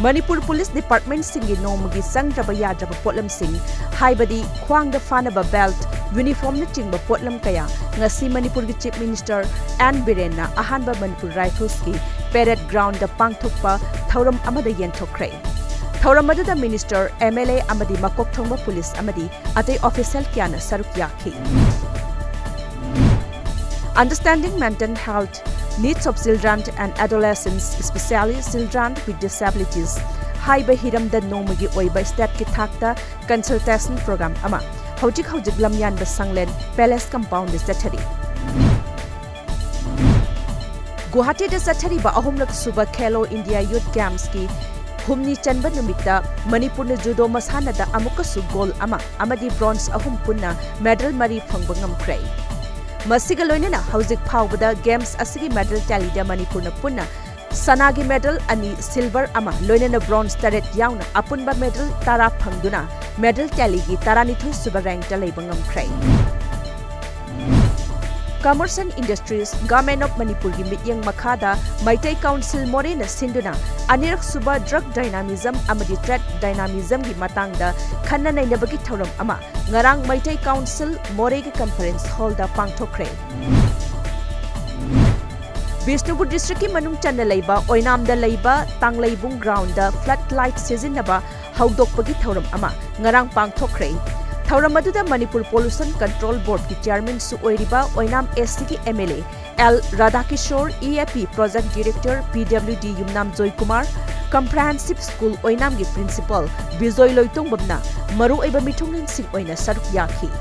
Manipur Police Department singi nomagi sangraba yadraba potlam sing haibadi khwang da fanaba belt uniform na chingba potlam kaya ngasi Manipur gi Chief Minister Ann Biren na ahanba Manipur Rifles ki parade ground da pangthokpa thauram amada yenthokre thauram adada Minister MLA amadi makok thongba police amadi atei official kyana saruk yakhi Understanding mental health needs of children and adolescents, especially children with disabilities. Haiba hiram da nomagi oiba step ki thakta consultation program ama hojik lamyan ba sanglen palace compound is chathari. Guwahati da chathari ba ahumlak suba Khelo India Youth Games ki humni chanba numita Manipur na judo masana da amuka su gold ama amadi bronze ahum punna medal mari phangba ngamkrai. Masiga loinena hauzik phawbada games asigi medal tally da Manipur na punna sanagi medal ani silver ama loinena bronze taret yauna apunba medal tara phangduna medal tally gi taranithoi suba rank ta leiba ngamkrai Commerce and Industries Government of Manipur gi mityang makhada Maitai Council more na sinduna anirak suba drug dynamism amadi trade dynamism gi matangda khanna nainabagi thauram ama ngarang Maitai Council more gi conference hall da pangthokre Bishnupur district ki manung channa leiba oinam da leiba tangleibung ground da floodlight sizinaba haudokpagi thauram ama ngarang pangthokre Thauram aduda Manipur Pollution Control Board ki chairman su oiriba Oinam SC ki MLA L Radhakishore EAP Project Director PWD Yumnam Joy Kumar Comprehensive School Oinam ki Principal Bijoy Loitong Babna maru oiba mithunglen sing oina saruk yakhi